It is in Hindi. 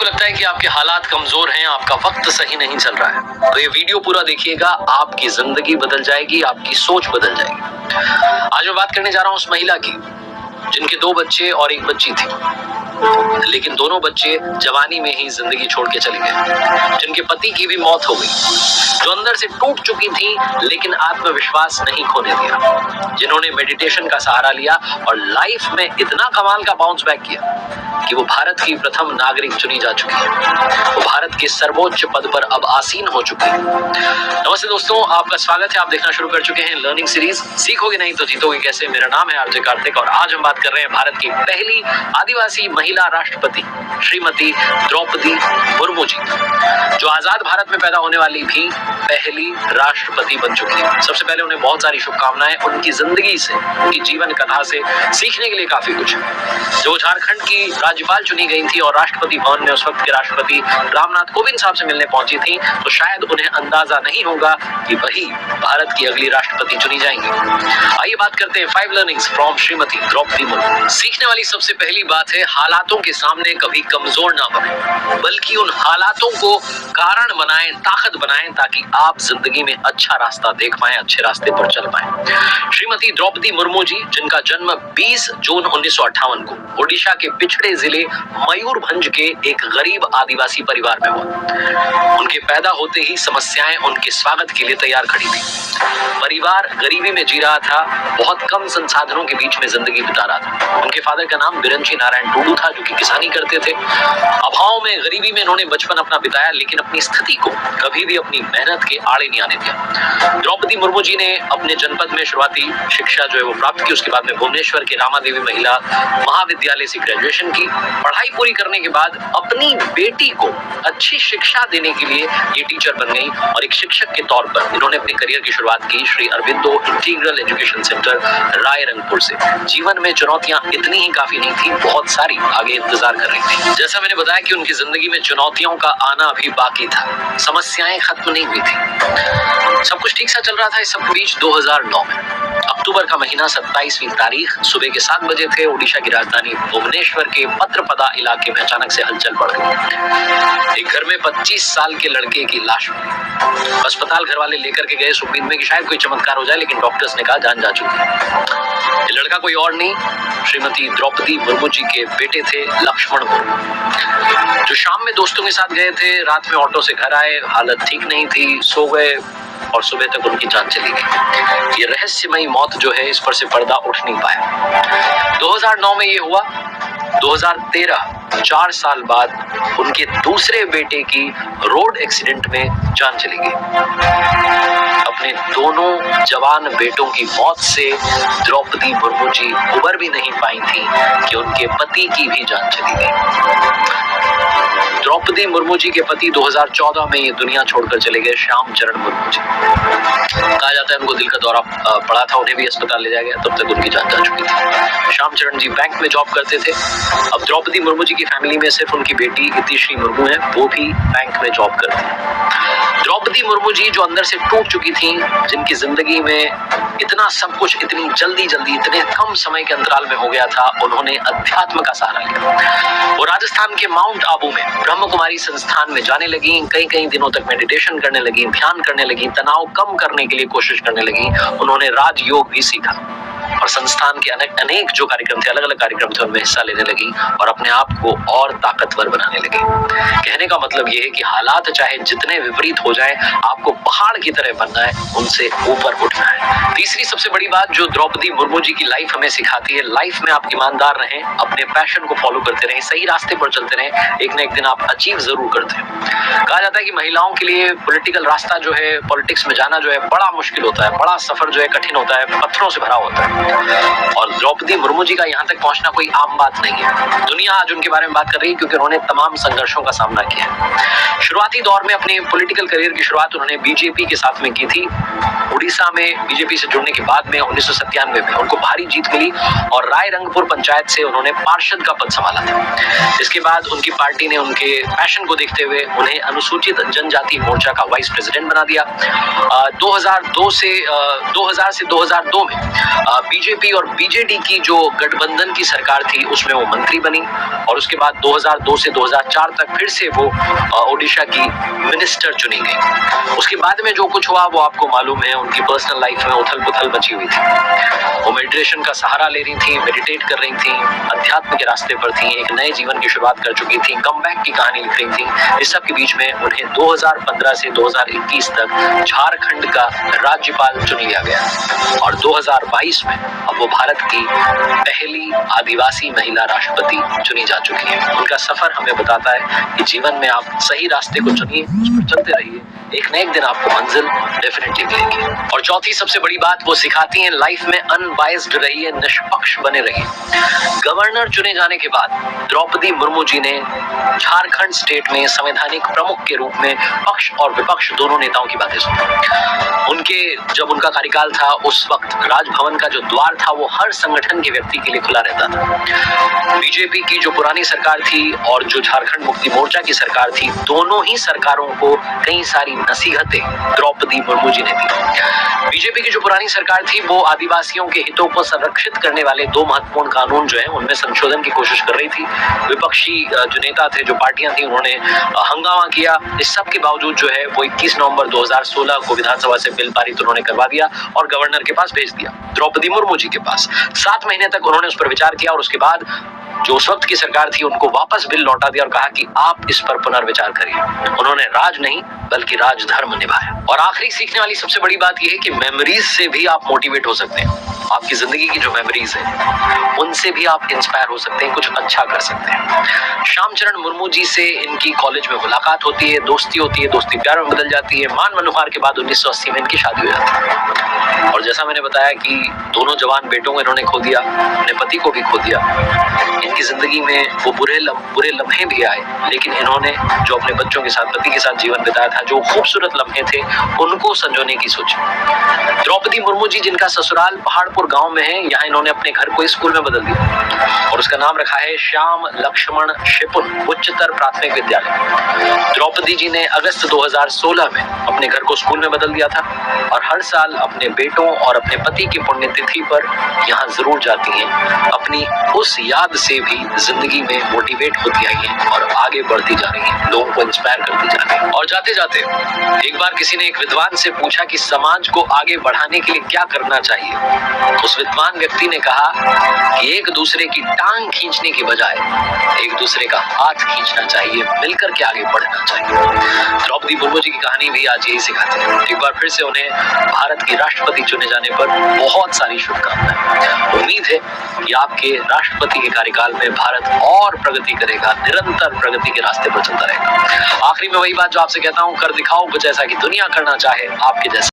आपको लगता है कि आपके हालात कमजोर हैं, आपका वक्त सही नहीं चल रहा है, तो ये वीडियो पूरा देखिएगा, आपकी जिंदगी बदल जाएगी, आपकी सोच बदल जाएगी। आज मैं बात करने जा रहा हूं उस महिला की जिनके 2 बच्चे और 1 बच्ची थी, लेकिन दोनों बच्चे जवानी में ही जिंदगी छोड़ के चले गए, जिनके पति की भी मौत हो गई, जो अंदर से टूट चुकी थी लेकिन आत्मविश्वास नहीं खोने दिया, जिन्होंने मेडिटेशन का सहारा लिया और लाइफ में इतना कमाल का बाउंस बैक किया कि वो भारत की प्रथम नागरिक चुनी जा चुकी है, वो भारत के सर्वोच्च पद पर अब आसीन हो चुकी है। नमस्ते दोस्तों, आपका स्वागत है। आप देखना शुरू कर चुके हैं लर्निंग सीरीज सीखोगे नहीं तो जीतोगे कैसे। मेरा नाम है आरजे कार्तिक और आज हम बात कर रहे हैं भारत की पहली आदिवासी महिला राष्ट्रपति श्रीमती द्रौपदी मुर्मू जी, जो आजाद भारत में पैदा होने वाली भी पहली राष्ट्रपति बन चुकी है। सबसे पहले उन्हें बहुत सारी शुभकामनाएं। उनकी जिंदगी से, उनकी जीवन कथा से सीखने के लिए काफी कुछ है। जो झारखंड की राज्यपाल चुनी गई थी और राष्ट्रपति भवन में उस वक्त के राष्ट्रपति रामनाथ कोविंद साहब से मिलने पहुंची थी, तो शायद उन्हें अंदाजा नहीं होगा कि वही भारत की अगली राष्ट्रपति चुनी जाएंगी। आइए बात करते हैं 5 लर्निंग्स फ्रॉम श्रीमती द्रौपदी मुर्मू। सीखने वाली सबसे पहली बात है, हालातों के सामने कभी कमजोर ना बने, बल्कि उन हालातों को कारण बनाएं, ताकत बनाएं, ताकि आप जिंदगी में अच्छा रास्ता देख पाएं, अच्छे रास्ते पर चल पाएं। श्रीमती द्रौपदी मुर्मू जी, जिनका जन्म 20 जून 1958 को ओडिशा के पिछड़े जिले मयूरभंज के एक गरीब आदिवासी परिवार में हुआ। उनके पैदा होते ही समस्याएं उनके स्वागत के लिए तैयार खड़ी थी। परिवार गरीबी में जी रहा था, बहुत कम संसाधनों के बीच में जिंदगी बिता रहा था। उनके फादर का नाम बिरंची नारायण टूडू था, जो कि किसानी करते थे। अभाव में, गरीबी में इन्होंने बचपन अपना बिताया, लेकिन अपनी स्थिति को कभी भी अपनी मेहनत के आड़े नहीं आने दिया। द्रौपदी मुर्मू जी ने अपने जनपद में शुरुआती शिक्षा जो है वो प्राप्त की। उसके बाद में भुवनेश्वर के रामा देवी महिला महाविद्यालय से ग्रेजुएशन की। पढ़ाई पूरी करने के बाद अपनी बेटी को अच्छी शिक्षा देने के लिए ये टीचर बन गई और एक शिक्षक के तौर पर इन्होंने अपने करियर की शुरुआत की Shri Aurobindo integral education centre Rairangpur से। जीवन में चुनौतियां इतनी ही काफी नहीं थी, बहुत सारी आगे इंतजार कर रही थी। जैसा मैंने बताया कि उनकी जिंदगी में चुनौतियों का आना अभी बाकी था, समस्याएं खत्म नहीं हुई थी, सब कुछ ठीक सा चल रहा था। इस सब के बीच 2009 में अक्टूबर का महीना 27वीं तारीख सुबह के 7 बजे थे। ओडिशा की राजधानी भुवनेश्वर के पत्रपदा इलाके में अचानक से हलचल बढ़ गई। एक घर में 25 साल के लड़के की लाश मिली। अस्पताल घर वाले लेकर के गए इस उम्मीद में कि शायद कोई चमत्कार हो जाए, लेकिन डॉक्टर्स ने कहा जान जा चुकी है। ये लड़का कोई और नहीं, श्रीमती द्रौपदी मुर्मू जी के बेटे थे लक्ष्मण मुर्मू, जो शाम में दोस्तों के साथ गए थे। रात में ऑटो से घर आए, हालत ठीक नहीं थी, सो गए और सुबह तक उनकी जान चली गई। ये रहस्यमयी मौत जो है, इस पर से पर्दा उठ नहीं पाया। 2009 में ये हुआ। 2013 4 साल बाद उनके दूसरे बेटे की रोड एक्सीडेंट में जान चली गई। अपने दोनों जवान बेटों की मौत से द्रौपदी मुर्मू जी उबर भी नहीं पाई थी कि उनके पति की भी जान चली गई। द्रौपदी मुर्मू जी के पति 2014 में ये दुनिया छोड़कर चले गए, श्याम चरण मुर्मू जी। कहा जाता है उनको दिल का दौरा पड़ा था, उन्हें भी अस्पताल ले जाया गया, तब तक उनकी जान जा चुकी थी। श्याम चरण जी बैंक में जॉब करते थे। अब द्रौपदी मुर्मू जी की फैमिली में सिर्फ उनकी बेटी इतिश्री मुर्मू है, वो भी बैंक में जॉब करती है। द्रौपदी मुर्मू जी जो अंदर से टूट चुकी थी, जिनकी जिंदगी में इतना सब कुछ इतनी जल्दी इतने कम समय के अंतराल में हो गया था, उन्होंने अध्यात्म का सहारा लिया। वो राजस्थान के माउंट आबू में ब्रह्म कुमारी संस्थान में जाने लगी, कई दिनों तक मेडिटेशन करने लगी, ध्यान करने लगी, तनाव कम करने के लिए कोशिश करने लगी। उन्होंने राजयोग भी सीखा और संस्थान के अनेक जो कार्यक्रम थे, अलग अलग कार्यक्रम थे, उनमें हिस्सा लेने लगी और अपने आप को और ताकतवर बनाने लगी। कहने का मतलब यह है कि हालात चाहे जितने विपरीत हो जाएं, आपको पहाड़ की तरह बनना है, उनसे ऊपर उठना है। तीसरी सबसे बड़ी बात जो द्रौपदी मुर्मू जी की लाइफ हमें सिखाती है, लाइफ में आप ईमानदार रहें, अपने पैशन को फॉलो करते रहें, सही रास्ते पर चलते रहें, एक ना एक दिन आप अचीव जरूर करते हैं। कहा जाता है कि महिलाओं के लिए पॉलिटिकल रास्ता जो है, पॉलिटिक्स में जाना जो है, बड़ा मुश्किल होता है, बड़ा सफर जो है कठिन होता है, पत्थरों से भरा होता है। और द्रौपदी मुर्मू जी का यहाँ तक पहुंचना कोई आम बात नहीं है। दुनिया आज उनके बारे में बात कर रही है क्योंकि उन्होंने तमाम संघर्षों का सामना किया। शुरुआती दौर में अपने पॉलिटिकल करियर की शुरुआत उन्होंने बीजेपी के साथ में की थी। उड़ीसा में बीजेपी से जुड़ने के बाद में 1997 में उनको भारी जीत मिली और रायरंगपुर पंचायत से उन्होंने पार्षद का पद संभाला था। इसके बाद उनकी पार्टी ने उनके पैशन को देखते हुए उन्हें अनुसूचित जनजाति मोर्चा का वाइस प्रेसिडेंट बना दिया। 2000 से 2002 में बीजेपी और बीजेडी की जो गठबंधन की सरकार थी उसमें वो मंत्री बनी और उसके बाद 2002 से 2004 तक फिर से वो ओडिशा की मिनिस्टर चुनी गई। उसके बाद में जो कुछ हुआ वो आपको मालूम है। उनकी पर्सनल लाइफ में उथल पुथल मची हुई थी। वो मेडिटेशन का सहारा ले रही थी, मेडिटेट कर रही थी, अध्यात्म के रास्ते पर थी, एक नए जीवन की शुरुआत कर चुकी थी, कमबैक की कहानी लिख रही थी। इस सब के बीच में उन्हें 2015 से 2021 तक झारखंड का राज्यपाल चुन लिया गया और 2022 में अब वो भारत की पहली आदिवासी महिला राष्ट्रपति चुनी जा चुकी है। उनका सफर हमें बताता है कि जीवन में आप सही रास्ते को चुनिए, उस पर चलते रहिए, एक न एक दिन आपको मंजिल डेफिनेटली मिलेगी। और चौथी सबसे बड़ी बात वो सिखाती हैं, लाइफ में अनबायस्ड रहिए, निष्पक्ष बने रहिए। गवर्नर चुने जाने के बाद द्रौपदी मुर्मू जी ने झारखंड स्टेट में संवैधानिक प्रमुख के रूप में पक्ष और विपक्ष दोनों नेताओं की बातें सुनी। उनके जब उनका कार्यकाल था उस वक्त राजभवन का जो द्वार था वो हर संगठन के व्यक्ति के लिए खुला रहता था। बीजेपी की जो पुरानी सरकार थी और जो झारखंड मुक्ति मोर्चा की सरकार थी, दोनों ही सरकारों को कई सारी नसीहतें द्रौपदी मुर्मू जी ने दी। बीजेपी की जो पुरानी सरकार थी वो आदिवासियों के हितों को संरक्षित करने वाले 2 महत्वपूर्ण कानून जो है उनमें संशोधन की कोशिश कर रही थी। विपक्षी जो नेता थे, जो पार्टियां थी, उन्होंने हंगामा किया। इस सब के बावजूद जो है वो 21 नवंबर 2016 को विधानसभा से बिल पारित उन्होंने करवा दिया और गवर्नर के पास भेज दिया, द्रौपदी मुर्मू जी के पास। 7 महीने तक उन्होंने उस पर विचार किया और उसके बाद जो उस वक्त की सरकार थी उनको वापस बिल लौटा दिया और कहा कि आप इस पर पुनर्विचार करिए। उन्होंने राज नहीं बल्कि राजधर्म निभाया। और आखिरी सीखने वाली सबसे बड़ी बात यह है कि मेमोरीज से भी आप मोटिवेट हो सकते हैं। आपकी जिंदगी की जो मेमोरीज है उनसे भी आप इंस्पायर हो सकते हैं, कुछ अच्छा कर सकते हैं। श्यामचरण मुर्मू जी से इनकी कॉलेज में मुलाकात होती है, दोस्ती होती है, दोस्ती प्यार में बदल जाती है। मान मनोहार के बाद 1980 में इनकी शादी हो जाती है और जैसा मैंने बताया कि दोनों जवान बेटों को इन्होंने खो दिया, अपने पति को भी खो दिया। इनकी जिंदगी में वो बुरे लम्हे भी आए, लेकिन इन्होंने जो अपने बच्चों के साथ, पति के साथ जीवन बिताया था, जो खूबसूरत लम्हे थे, उनको संजोने की सोची। द्रौपदी मुर्मू जी जिनका ससुराल पहाड़पुर गांव में है, यहाँ इन्होंने अपने घर को स्कूल में बदल दिया और उसका नाम रखा है श्याम लक्ष्मण शिपुन उच्चतर प्राथमिक विद्यालय। द्रौपदी जी ने अगस्त 2016 में अपने घर को स्कूल में बदल दिया था और हर साल अपने बेटों और अपने पति की पुण्यतिथि पर यहाँ जरूर जाती हैं। अपनी उस याद से भी जिंदगी में मोटिवेट होती आई हैं और आगे बढ़ती जा रही हैं, लोगों को इंस्पायर करती जा रही हैं। और जाते जाते एक बार किसी ने एक विद्वान से पूछा कि समाज को आगे बढ़ाने के लिए क्या करना चाहिए। उस विद्वान व्यक्ति ने कहा कि एक दूसरे की टांग खींचने की बजाय एक दूसरे का हाथ खींचना चाहिए, मिलकर के आगे बढ़ना चाहिए। द्रौपदी मुर्मू जी की कहानी भी आज यही सिखाती है। एक बार फिर से उन्हें भारत की राष्ट्रपति चुने जाने पर बहुत सारी शुभकामनाएं। उम्मीद है कि आपके राष्ट्रपति के कार्यकाल में भारत और प्रगति करेगा, निरंतर प्रगति के रास्ते पर चलता रहेगा। आखिरी में वही बात जो आपसे कहता हूँ, कर दिखाओ कुछ ऐसा कि दुनिया करना चाहे आपके जैसा।